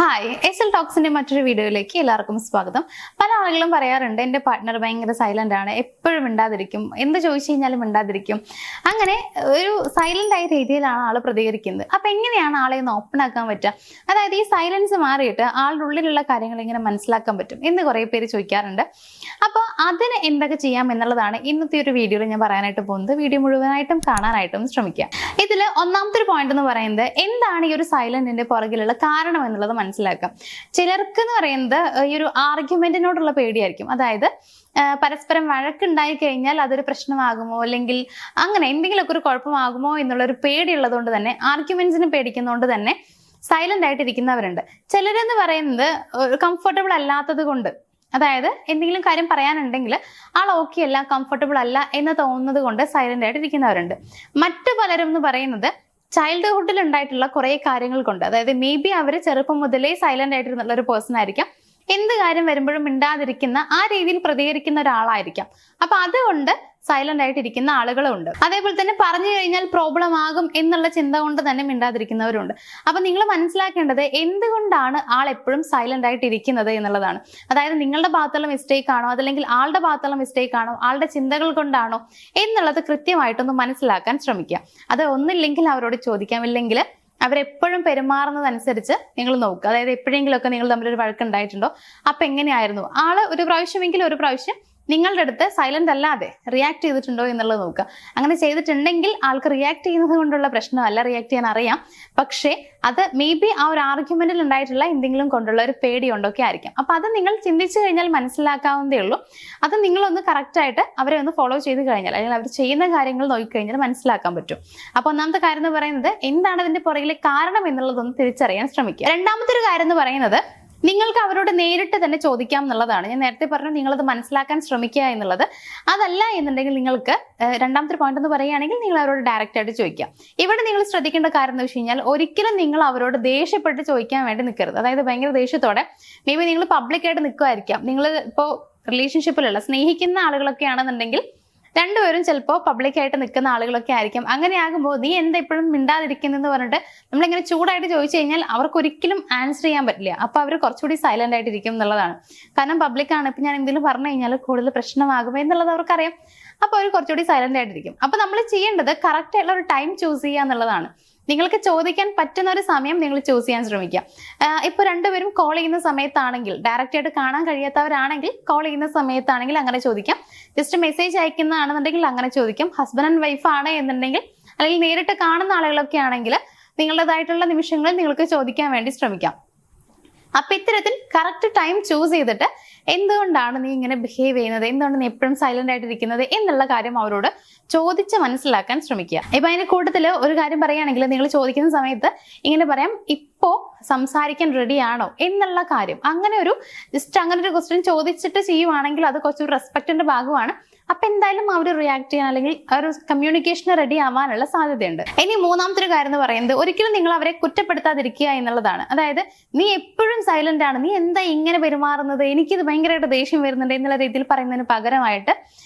Hi S L ടോക്സിന്റെ മറ്റൊരു വീഡിയോയിലേക്ക് എല്ലാവർക്കും സ്വാഗതം. പല ആളുകളും പറയാറുണ്ട് എൻ്റെ പാർട്ട്ണർ ഭയങ്കര സൈലന്റ് ആണ്, എപ്പോഴും മിണ്ടാതിരിക്കും, എന്ത് ചോദിച്ചു കഴിഞ്ഞാലും മിണ്ടാതിരിക്കും. അങ്ങനെ ഒരു സൈലന്റ് ആയ രീതിയിലാണ് ആൾ പ്രതികരിക്കുന്നത്. അപ്പൊ എങ്ങനെയാണ് ആളെ ഒന്ന് ഓപ്പൺ ആക്കാൻ പറ്റുക? അതായത് ഈ സൈലൻസ് മാറിയിട്ട് ആളുടെ ഉള്ളിലുള്ള കാര്യങ്ങൾ എങ്ങനെ മനസ്സിലാക്കാൻ പറ്റും എന്ന് കുറെ പേര് ചോദിക്കാറുണ്ട്. അപ്പോൾ അതിന് എന്തൊക്കെ ചെയ്യാം എന്നുള്ളതാണ് ഇന്നത്തെ ഒരു വീഡിയോയിൽ ഞാൻ പറയാനായിട്ട് പോകുന്നത്. വീഡിയോ മുഴുവനായിട്ടും കാണാനായിട്ടും ശ്രമിക്കുക. ഇതിൽ ഒന്നാമത്തെ ഒരു പോയിന്റ് എന്ന് പറയുന്നത് എന്താണ് ഈ ഒരു സൈലന്റിന്റെ പുറകിലുള്ള കാരണം എന്നുള്ളത് മനസ്സിലാക്കാം. ചിലർക്ക് എന്ന് പറയുന്നത് ഈ ഒരു ആർഗ്യുമെന്റിനോടുള്ള പേടിയായിരിക്കും. അതായത് പരസ്പരം വഴക്കുണ്ടായി കഴിഞ്ഞാൽ അതൊരു പ്രശ്നമാകുമോ, അല്ലെങ്കിൽ അങ്ങനെ എന്തെങ്കിലുമൊക്കെ ഒരു കുഴപ്പമാകുമോ എന്നുള്ളൊരു പേടിയുള്ളത് കൊണ്ട് തന്നെ, ആർഗ്യുമെന്റ്സിന് പേടിക്കുന്നതുകൊണ്ട് തന്നെ സൈലന്റ് ആയിട്ട് ഇരിക്കുന്നവരുണ്ട്. ചിലരെന്ന് പറയുന്നത് കംഫർട്ടബിൾ അല്ലാത്തത് കൊണ്ട്, അതായത് എന്തെങ്കിലും കാര്യം പറയാനുണ്ടെങ്കിൽ ആൾ ഓക്കെ അല്ല, കംഫർട്ടബിൾ അല്ല എന്ന് തോന്നുന്നത് കൊണ്ട് സൈലന്റ് ആയിട്ട് ഇരിക്കുന്നവരുണ്ട്. മറ്റു പലരും എന്ന് പറയുന്നത് ചൈൽഡ്ഹുഡിൽ ഉണ്ടായിട്ടുള്ള കുറെ കാര്യങ്ങൾ കൊണ്ട്, അതായത് മേ ബി അവർ ചെറുപ്പം മുതലേ സൈലന്റ് ആയിട്ടുള്ള ഒരു പേഴ്സൺ ആയിരിക്കാം. എന്ത് കാര്യം വരുമ്പോഴും മിണ്ടാതിരിക്കുന്ന, ആ രീതിയിൽ പ്രതികരിക്കുന്ന ഒരാളായിരിക്കാം. അപ്പൊ അതുകൊണ്ട് സൈലന്റ് ആയിട്ട് ഇരിക്കുന്ന ആളുകളുണ്ട്. അതേപോലെ തന്നെ പറഞ്ഞു കഴിഞ്ഞാൽ പ്രോബ്ലം ആകും എന്നുള്ള ചിന്ത കൊണ്ട് തന്നെ മിണ്ടാതിരിക്കുന്നവരുണ്ട്. അപ്പൊ നിങ്ങൾ മനസ്സിലാക്കേണ്ടത് എന്തുകൊണ്ടാണ് ആൾ എപ്പോഴും സൈലന്റ് ആയിട്ട് ഇരിക്കുന്നത് എന്നുള്ളതാണ്. അതായത് നിങ്ങളുടെ ഭാഗത്തുള്ള മിസ്റ്റേക്ക് ആണോ, അതല്ലെങ്കിൽ ആളുടെ ഭാഗത്തുള്ള മിസ്റ്റേക്ക് ആണോ, ആളുടെ ചിന്തകൾ കൊണ്ടാണോ എന്നുള്ളത് കൃത്യമായിട്ടൊന്ന് മനസ്സിലാക്കാൻ ശ്രമിക്കുക. അത് ഒന്നില്ലെങ്കിൽ അവരോട് ചോദിക്കാം, ഇല്ലെങ്കിൽ അവരെപ്പോഴും പെരുമാറുന്നതനുസരിച്ച് നിങ്ങൾ നോക്കുക. അതായത് എപ്പോഴെങ്കിലുമൊക്കെ നിങ്ങൾ തമ്മിലൊരു വഴക്കുണ്ടായിട്ടുണ്ടോ, അപ്പൊ എങ്ങനെയായിരുന്നു ആള് ഒരു പ്രാവശ്യമെങ്കിലും ഒരു പ്രാവശ്യം നിങ്ങളുടെ അടുത്ത് സൈലന്റ് അല്ലാതെ റിയാക്ട് ചെയ്തിട്ടുണ്ടോ എന്നുള്ളത് നോക്കുക. അങ്ങനെ ചെയ്തിട്ടുണ്ടെങ്കിൽ ആൾക്ക് റിയാക്ട് ചെയ്യുന്നത് കൊണ്ടുള്ള പ്രശ്നമല്ല, റിയാക്ട് ചെയ്യാൻ അറിയാം. പക്ഷേ അത് മേ ബി ആ ഒരു ആർഗ്യുമെന്റിൽ ഉണ്ടായിട്ടുള്ള എന്തെങ്കിലും കൊണ്ടുള്ള ഒരു പേടി കൊണ്ടൊക്കെ ആയിരിക്കാം. അപ്പൊ അത് നിങ്ങൾ ചിന്തിച്ചു കഴിഞ്ഞാൽ മനസ്സിലാക്കാവുന്നതേ ഉള്ളൂ. അത് നിങ്ങളൊന്ന് കറക്റ്റായിട്ട് അവരെ ഒന്ന് ഫോളോ ചെയ്ത് കഴിഞ്ഞാൽ, അല്ലെങ്കിൽ അവർ ചെയ്യുന്ന കാര്യങ്ങൾ നോക്കിക്കഴിഞ്ഞാൽ മനസ്സിലാക്കാൻ പറ്റും. അപ്പൊ ഒന്നാമത്തെ കാര്യം എന്ന് പറയുന്നത് എന്താണ് അതിന്റെ പുറകിലെ കാരണം എന്നുള്ളതൊന്ന് തിരിച്ചറിയാൻ ശ്രമിക്കുക. രണ്ടാമത്തെ ഒരു കാര്യം എന്ന് പറയുന്നത് നിങ്ങൾക്ക് അവരോട് നേരിട്ട് തന്നെ ചോദിക്കാം എന്നുള്ളതാണ്. ഞാൻ നേരത്തെ പറഞ്ഞു നിങ്ങളത് മനസ്സിലാക്കാൻ ശ്രമിക്കുക എന്നുള്ളത്. അതല്ല എന്നുണ്ടെങ്കിൽ നിങ്ങൾക്ക് രണ്ടാമത്തെ പോയിന്റ് എന്ന് പറയുകയാണെങ്കിൽ നിങ്ങൾ അവരോട് ഡയറക്റ്റ് ആയിട്ട് ചോദിക്കാം. ഇവിടെ നിങ്ങൾ ശ്രദ്ധിക്കേണ്ട കാര്യം എന്ന് വെച്ച് കഴിഞ്ഞാൽ ഒരിക്കലും നിങ്ങൾ അവരോട് ദേഷ്യപ്പെട്ട് ചോദിക്കാൻ വേണ്ടി നിൽക്കരുത്. അതായത് ഭയങ്കര ദേഷ്യത്തോടെ, മേ ബി നിങ്ങൾ പബ്ലിക്കായിട്ട് നിൽക്കുമായിരിക്കാം. നിങ്ങൾ ഇപ്പോൾ റിലേഷൻഷിപ്പിലുള്ള സ്നേഹിക്കുന്ന ആളുകളൊക്കെ ആണെന്നുണ്ടെങ്കിൽ രണ്ടുപേരും ചിലപ്പോൾ പബ്ലിക്കായിട്ട് നിൽക്കുന്ന ആളുകളൊക്കെ ആയിരിക്കും. അങ്ങനെയാകുമ്പോൾ നീ എന്താ എപ്പോഴും മിണ്ടാതിരിക്കുന്നെന്ന് പറഞ്ഞിട്ട് നമ്മളിങ്ങനെ ചൂടായിട്ട് ചോദിച്ചു കഴിഞ്ഞാൽ അവർക്ക് ഒരിക്കലും ആൻസർ ചെയ്യാൻ പറ്റില്ല. അപ്പൊ അവർ കുറച്ചുകൂടി സൈലന്റ് ആയിട്ടിരിക്കും എന്നുള്ളതാണ്. കാരണം പബ്ലിക്കാണ്, ഇപ്പൊ ഞാൻ എന്തെങ്കിലും പറഞ്ഞു കഴിഞ്ഞാൽ കൂടുതൽ പ്രശ്നമാകും എന്നുള്ളത് അവർക്കറിയാം. അപ്പൊ അവർ കുറച്ചുകൂടി സൈലന്റ് ആയിട്ടിരിക്കും. അപ്പൊ നമ്മൾ ചെയ്യേണ്ടത് കറക്റ്റ് ആയിട്ടുള്ള ഒരു ടൈം ചൂസ് ചെയ്യുക എന്നുള്ളതാണ്. നിങ്ങൾക്ക് ചോദിക്കാൻ പറ്റുന്ന ഒരു സമയം നിങ്ങൾ ചൂസ് ചെയ്യാൻ ശ്രമിക്കുക. ഇപ്പൊ രണ്ടുപേരും കോൾ ചെയ്യുന്ന സമയത്താണെങ്കിൽ, ഡയറക്റ്റ് ആയിട്ട് കാണാൻ കഴിയാത്തവരാണെങ്കിൽ കോൾ ചെയ്യുന്ന സമയത്താണെങ്കിൽ അങ്ങനെ ചോദിക്കാം. ജസ്റ്റ് മെസ്സേജ് അയക്കുന്നതാണെന്നുണ്ടെങ്കിൽ അങ്ങനെ ചോദിക്കാം. ഹസ്ബൻഡ് ആൻഡ് വൈഫ് ആണ് എന്നുണ്ടെങ്കിൽ, അല്ലെങ്കിൽ നേരിട്ട് കാണുന്ന ആളുകളൊക്കെ ആണെങ്കിൽ നിങ്ങളുടേതായിട്ടുള്ള നിമിഷങ്ങളിൽ നിങ്ങൾക്ക് ചോദിക്കാൻ വേണ്ടി ശ്രമിക്കാം. അപ്പൊ ഇത്തരത്തിൽ കറക്റ്റ് ടൈം ചൂസ് ചെയ്തിട്ട് എന്തുകൊണ്ടാണ് നീ ഇങ്ങനെ ബിഹേവ് ചെയ്യുന്നത്, എന്തുകൊണ്ട് നീ എപ്പോഴും സൈലന്റ് ആയിട്ടിരിക്കുന്നത് എന്നുള്ള കാര്യം അവരോട് ചോദിച്ച് മനസ്സിലാക്കാൻ ശ്രമിക്കുക. ഇപ്പൊ അതിന്റെ കൂട്ടത്തിൽ ഒരു കാര്യം പറയുകയാണെങ്കിൽ, നിങ്ങൾ ചോദിക്കുന്ന സമയത്ത് ഇങ്ങനെ പറയാം, ഇപ്പോ സംസാരിക്കാൻ റെഡി ആണോ എന്നുള്ള കാര്യം. അങ്ങനെ ഒരു ജസ്റ്റ് അങ്ങനെ ഒരു ക്വസ്റ്റ്യൻ ചോദിച്ചിട്ട് ചെയ്യുവാണെങ്കിൽ അത് കുറച്ചൊരു റെസ്പെക്റ്റിന്റെ ഭാഗമാണ്. അപ്പൊ എന്തായാലും അവർ റിയാക്ട് ചെയ്യാൻ, അല്ലെങ്കിൽ ആ ഒരു കമ്മ്യൂണിക്കേഷന് റെഡി ആവാനുള്ള സാധ്യതയുണ്ട്. ഇനി മൂന്നാമത്തെ ഒരു കാര്യം എന്ന് പറയുന്നത് ഒരിക്കലും നിങ്ങൾ അവരെ കുറ്റപ്പെടുത്താതിരിക്കുക എന്നുള്ളതാണ്. അതായത് നീ എപ്പോഴും സൈലന്റ് ആണ്, നീ എന്താ ഇങ്ങനെ പെരുമാറുന്നത്, എനിക്കിത് ഭയങ്കരമായിട്ട് ദേഷ്യം വരുന്നുണ്ട് എന്നുള്ള രീതിയിൽ പറയുന്നതിന് പകരമായിട്ട്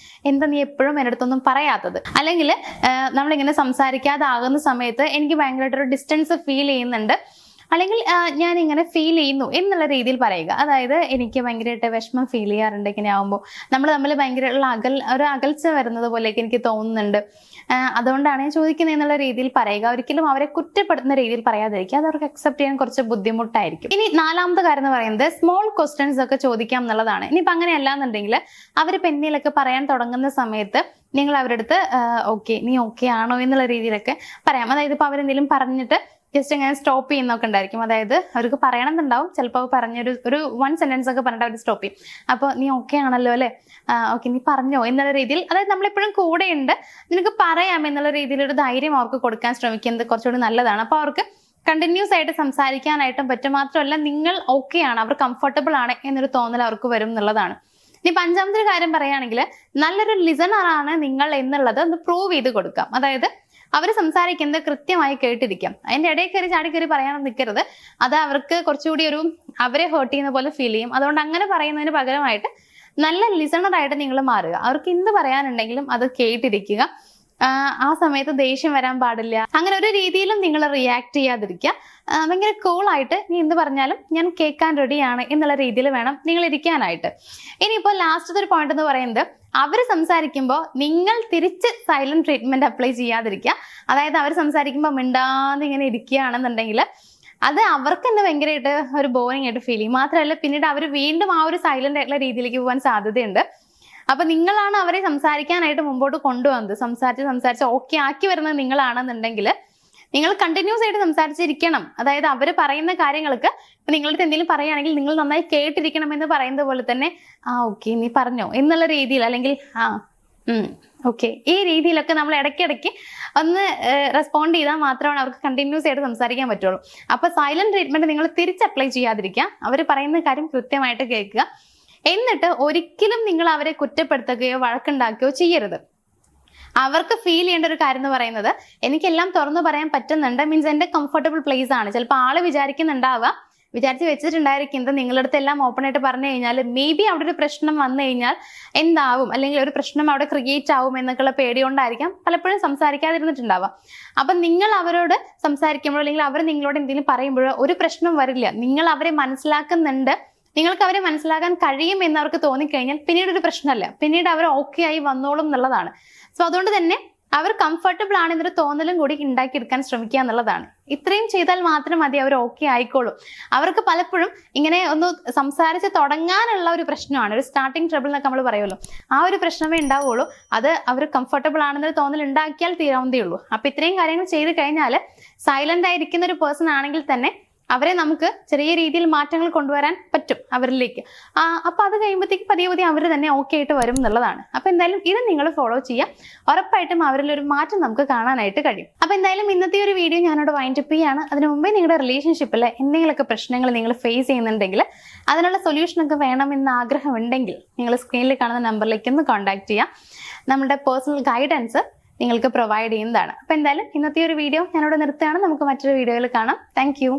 എന്താ നീ എപ്പോഴും എൻ്റെ അടുത്തൊന്നും പറയാത്തത്, അല്ലെങ്കിൽ നമ്മളിങ്ങനെ സംസാരിക്കാതാകുന്ന സമയത്ത് എനിക്ക് ഭയങ്കരമായിട്ടൊരു ഡിസ്റ്റൻസ് ഫീൽ ചെയ്യുന്നുണ്ട്, അല്ലെങ്കിൽ ഞാൻ ഇങ്ങനെ ഫീൽ ചെയ്യുന്നു എന്നുള്ള രീതിയിൽ പറയുക. അതായത് എനിക്ക് ഭയങ്കരമായിട്ട് വിഷമം ഫീൽ ചെയ്യാറുണ്ട് ഇങ്ങനെ ആകുമ്പോൾ, നമ്മൾ തമ്മിൽ ഭയങ്കരമുള്ള ഒരു അകൽച്ച വരുന്നത് പോലെയൊക്കെ എനിക്ക് തോന്നുന്നുണ്ട്, അതുകൊണ്ടാണ് ഞാൻ ചോദിക്കുന്നത് എന്നുള്ള രീതിയിൽ പറയുക. ഒരിക്കലും അവരെ കുറ്റപ്പെടുത്തുന്ന രീതിയിൽ പറയാതിരിക്കുക. അത് അവർക്ക് അക്സെപ്റ്റ് ചെയ്യാൻ കുറച്ച് ബുദ്ധിമുട്ടായിരിക്കും. ഇനി നാലാമത്തെ കാര്യം എന്ന് പറയുന്നത് സ്മോൾ ക്വസ്റ്റ്യൻസ് ഒക്കെ ചോദിക്കാം എന്നുള്ളതാണ്. ഇനിയിപ്പോൾ അങ്ങനെ അല്ലാന്നുണ്ടെങ്കിൽ അവരിപ്പോൾ എന്തെങ്കിലുമൊക്കെ പറയാൻ തുടങ്ങുന്ന സമയത്ത് നിങ്ങൾ അവരുടെ അടുത്ത് ഓക്കെ, നീ ഓക്കെ ആണോ എന്നുള്ള രീതിയിലൊക്കെ പറയാം. അതായത് ഇപ്പോൾ അവരെന്തെങ്കിലും പറഞ്ഞിട്ട് ജസ്റ്റ് ഇങ്ങനെ സ്റ്റോപ്പ് ചെയ്യുന്നൊക്കെ ഉണ്ടായിരിക്കും. അതായത് അവർക്ക് പറയണമെന്നുണ്ടാവും, ചിലപ്പോൾ പറഞ്ഞൊരു 1 സെന്റൻസ് ഒക്കെ പറഞ്ഞിട്ട് അവർ സ്റ്റോപ്പ് ചെയ്യും. അപ്പോൾ നീ ഓക്കെ ആണല്ലോ അല്ലേ, ഓക്കെ നീ പറഞ്ഞോ എന്നുള്ള രീതിയിൽ, അതായത് നമ്മളെപ്പോഴും കൂടെയുണ്ട്, നിനക്ക് പറയാം എന്നുള്ള രീതിയിലൊരു ധൈര്യം അവർക്ക് കൊടുക്കാൻ ശ്രമിക്കുന്നത് കുറച്ചുകൂടി നല്ലതാണ്. അപ്പോൾ അവർക്ക് കണ്ടിന്യൂസ് ആയിട്ട് സംസാരിക്കാനായിട്ടും പറ്റും. മാത്രമല്ല നിങ്ങൾ ഓക്കെ ആണ്, അവർ കംഫർട്ടബിൾ ആണ് എന്നൊരു തോന്നൽ അവർക്ക് വരും എന്നുള്ളതാണ്. ഇനി അഞ്ചാമത്തെ കാര്യം പറയുകയാണെങ്കിൽ നല്ലൊരു ലിസണർ ആണ് നിങ്ങൾ എന്നുള്ളത് ഒന്ന് പ്രൂവ് ചെയ്ത് കൊടുക്കാം. അതായത് അവർ സംസാരിക്കുന്നത് കൃത്യമായി കേട്ടിരിക്കാം. അതിന്റെ ഇടയിൽ കയറി ചാടി കയറി പറയാനൊന്നും നിൽക്കരുത്. അത് അവർക്ക് കുറച്ചുകൂടി അവരെ ഹേർട്ട് ചെയ്യുന്ന പോലെ ഫീൽ ചെയ്യും. അതുകൊണ്ട് അങ്ങനെ പറയുന്നതിന് പകരമായിട്ട് നല്ല ലിസണറായിട്ട് നിങ്ങൾ മാറുക. അവർക്ക് എന്ത് പറയാനുണ്ടെങ്കിലും അത് കേട്ടിരിക്കുക. ആ സമയത്ത് ദേഷ്യം വരാൻ പാടില്ല. അങ്ങനെ ഒരു രീതിയിലും നിങ്ങൾ റിയാക്ട് ചെയ്യാതിരിക്കുക. ഭയങ്കര കൂളായിട്ട് നീ എന്ത് പറഞ്ഞാലും ഞാൻ കേൾക്കാൻ റെഡിയാണ് എന്നുള്ള രീതിയിൽ വേണം നിങ്ങൾ ഇരിക്കാനായിട്ട്. ഇനിയിപ്പോൾ ലാസ്റ്റത്തെ ഒരു പോയിന്റ് എന്ന് പറയുന്നത്, അവർ സംസാരിക്കുമ്പോൾ നിങ്ങൾ തിരിച്ച് സൈലന്റ് ട്രീറ്റ്മെന്റ് അപ്ലൈ ചെയ്യാതിരിക്കുക. അതായത് അവർ സംസാരിക്കുമ്പോൾ മിണ്ടാതെ ഇങ്ങനെ ഇരിക്കുകയാണെന്നുണ്ടെങ്കിൽ അത് അവർക്ക് തന്നെ ഭയങ്കരമായിട്ട് ഒരു ബോറിംഗ് ആയിട്ട് ഫീൽ ചെയ്യും. മാത്രമല്ല പിന്നീട് അവർ വീണ്ടും ആ ഒരു സൈലന്റ് ആയിട്ടുള്ള രീതിയിലേക്ക് പോകാൻ സാധ്യതയുണ്ട്. അപ്പൊ നിങ്ങളാണ് അവരെ സംസാരിക്കാനായിട്ട് മുമ്പോട്ട് കൊണ്ടുവന്നത്, സംസാരിച്ച് ഓക്കെ ആക്കി വരുന്നത് നിങ്ങളാണെന്നുണ്ടെങ്കിൽ നിങ്ങൾ കണ്ടിന്യൂസ് ആയിട്ട് സംസാരിച്ചിരിക്കണം. അതായത് അവർ പറയുന്ന കാര്യങ്ങൾക്ക് ഇപ്പൊ നിങ്ങളുടെ എന്തെങ്കിലും പറയുകയാണെങ്കിൽ നിങ്ങൾ നന്നായി കേട്ടിരിക്കണം എന്ന് പറയുന്നത് പോലെ തന്നെ ഓക്കെ നീ പറഞ്ഞോ എന്നുള്ള രീതിയിൽ, അല്ലെങ്കിൽ ഓക്കെ ഈ രീതിയിലൊക്കെ നമ്മൾ ഇടയ്ക്കിടയ്ക്ക് ഒന്ന് റെസ്പോണ്ട് ചെയ്താൽ മാത്രമാണ് അവർക്ക് കണ്ടിന്യൂസ് ആയിട്ട് സംസാരിക്കാൻ പറ്റുള്ളൂ. അപ്പൊ സൈലന്റ് ട്രീറ്റ്മെന്റ് നിങ്ങൾ തിരിച്ച് അപ്ലൈ ചെയ്യാതിരിക്കുക. അവർ പറയുന്ന കാര്യം കൃത്യമായിട്ട് കേൾക്കുക. എന്നിട്ട് ഒരിക്കലും നിങ്ങൾ അവരെ കുറ്റപ്പെടുത്തുകയോ വഴക്കുണ്ടാക്കുകയോ ചെയ്യരുത്. അവർക്ക് ഫീൽ ചെയ്യേണ്ട ഒരു കാര്യം എന്ന് പറയുന്നത്, എനിക്കെല്ലാം തുറന്നു പറയാൻ പറ്റുന്നുണ്ട്, മീൻസ് എന്റെ കംഫർട്ടബിൾ പ്ലേസ് ആണ്. ചിലപ്പോൾ ആള് വിചാരിച്ച് വെച്ചിട്ടുണ്ടായിരിക്കുന്നത് നിങ്ങളുടെ അടുത്ത് എല്ലാം ഓപ്പൺ ആയിട്ട് പറഞ്ഞു കഴിഞ്ഞാൽ മേ ബി അവിടെ ഒരു പ്രശ്നം വന്നു കഴിഞ്ഞാൽ എന്താവും, അല്ലെങ്കിൽ ഒരു പ്രശ്നം അവിടെ ക്രിയേറ്റ് ആവും എന്നൊക്കെയുള്ള പേടി കൊണ്ടായിരിക്കാം പലപ്പോഴും സംസാരിക്കാതിരുന്നിട്ടുണ്ടാവാം. അപ്പൊ നിങ്ങൾ അവരോട് സംസാരിക്കുമ്പോഴോ അല്ലെങ്കിൽ അവർ നിങ്ങളോട് എന്തെങ്കിലും പറയുമ്പോഴോ ഒരു പ്രശ്നം വരില്ല. നിങ്ങൾ അവരെ മനസ്സിലാക്കുന്നുണ്ട്, നിങ്ങൾക്ക് അവരെ മനസ്സിലാക്കാൻ കഴിയും എന്ന് അവർക്ക് തോന്നിക്കഴിഞ്ഞാൽ പിന്നീട് ഒരു പ്രശ്നമല്ല, പിന്നീട് അവർ ഓക്കെ ആയി വന്നോളും എന്നുള്ളതാണ്. സോ അതുകൊണ്ട് തന്നെ അവർ കംഫർട്ടബിൾ ആണെന്നൊരു തോന്നലും കൂടി ഉണ്ടാക്കിയെടുക്കാൻ ശ്രമിക്കുക എന്നുള്ളതാണ്. ഇത്രയും ചെയ്താൽ മാത്രം മതി, അവർ ഓക്കെ ആയിക്കോളും. അവർക്ക് പലപ്പോഴും ഇങ്ങനെ ഒന്ന് സംസാരിച്ച് തുടങ്ങാനുള്ള ഒരു പ്രശ്നമാണ്, ഒരു സ്റ്റാർട്ടിങ് ട്രബിൾ എന്നൊക്കെ നമ്മൾ പറയുമല്ലോ, ആ ഒരു പ്രശ്നമേ ഉണ്ടാവുള്ളൂ. അത് അവർ കംഫർട്ടബിൾ ആണെന്നൊരു തോന്നൽ ഉണ്ടാക്കിയാൽ തീരാവുന്നതേ ഉള്ളൂ. അപ്പൊ ഇത്രയും കാര്യങ്ങൾ ചെയ്ത് കഴിഞ്ഞാൽ സൈലന്റ് ആയിരിക്കുന്ന ഒരു പേഴ്സൺ ആണെങ്കിൽ തന്നെ അവരെ നമുക്ക് ചെറിയ രീതിയിൽ മാറ്റങ്ങൾ കൊണ്ടുവരാൻ പറ്റും അവരിലേക്ക്. അപ്പൊ അത് കഴിയുമ്പോഴത്തേക്ക് പതിയെ അവർ തന്നെ ഓക്കെ ആയിട്ട് വരും എന്നുള്ളതാണ്. അപ്പൊ എന്തായാലും ഇത് നിങ്ങൾ ഫോളോ ചെയ്യാം, ഉറപ്പായിട്ടും അവരിലൊരു മാറ്റം നമുക്ക് കാണാനായിട്ട് കഴിയും. അപ്പൊ എന്തായാലും ഇന്നത്തെ ഒരു വീഡിയോ ഞാനോട് വൈൻഡ് അപ്പ് ചെയ്യാണ്. അതിനു മുമ്പേ നിങ്ങളുടെ റിലേഷൻഷിപ്പിൽ എന്തെങ്കിലുമൊക്കെ പ്രശ്നങ്ങൾ നിങ്ങൾ ഫേസ് ചെയ്യുന്നുണ്ടെങ്കിൽ അതിനുള്ള സൊല്യൂഷനൊക്കെ വേണമെന്ന് ആഗ്രഹമുണ്ടെങ്കിൽ നിങ്ങൾ സ്ക്രീനിൽ കാണുന്ന നമ്പറിലേക്ക് ഒന്ന് കോൺടാക്ട് ചെയ്യാം. നമ്മുടെ പേഴ്സണൽ ഗൈഡൻസ് നിങ്ങൾക്ക് പ്രൊവൈഡ് ചെയ്യുന്നതാണ്. അപ്പൊ എന്തായാലും ഇന്നത്തെ ഒരു വീഡിയോ ഞാനിവിടെ നിർത്തുകയാണ്. നമുക്ക് മറ്റൊരു വീഡിയോയിൽ കാണാം. താങ്ക്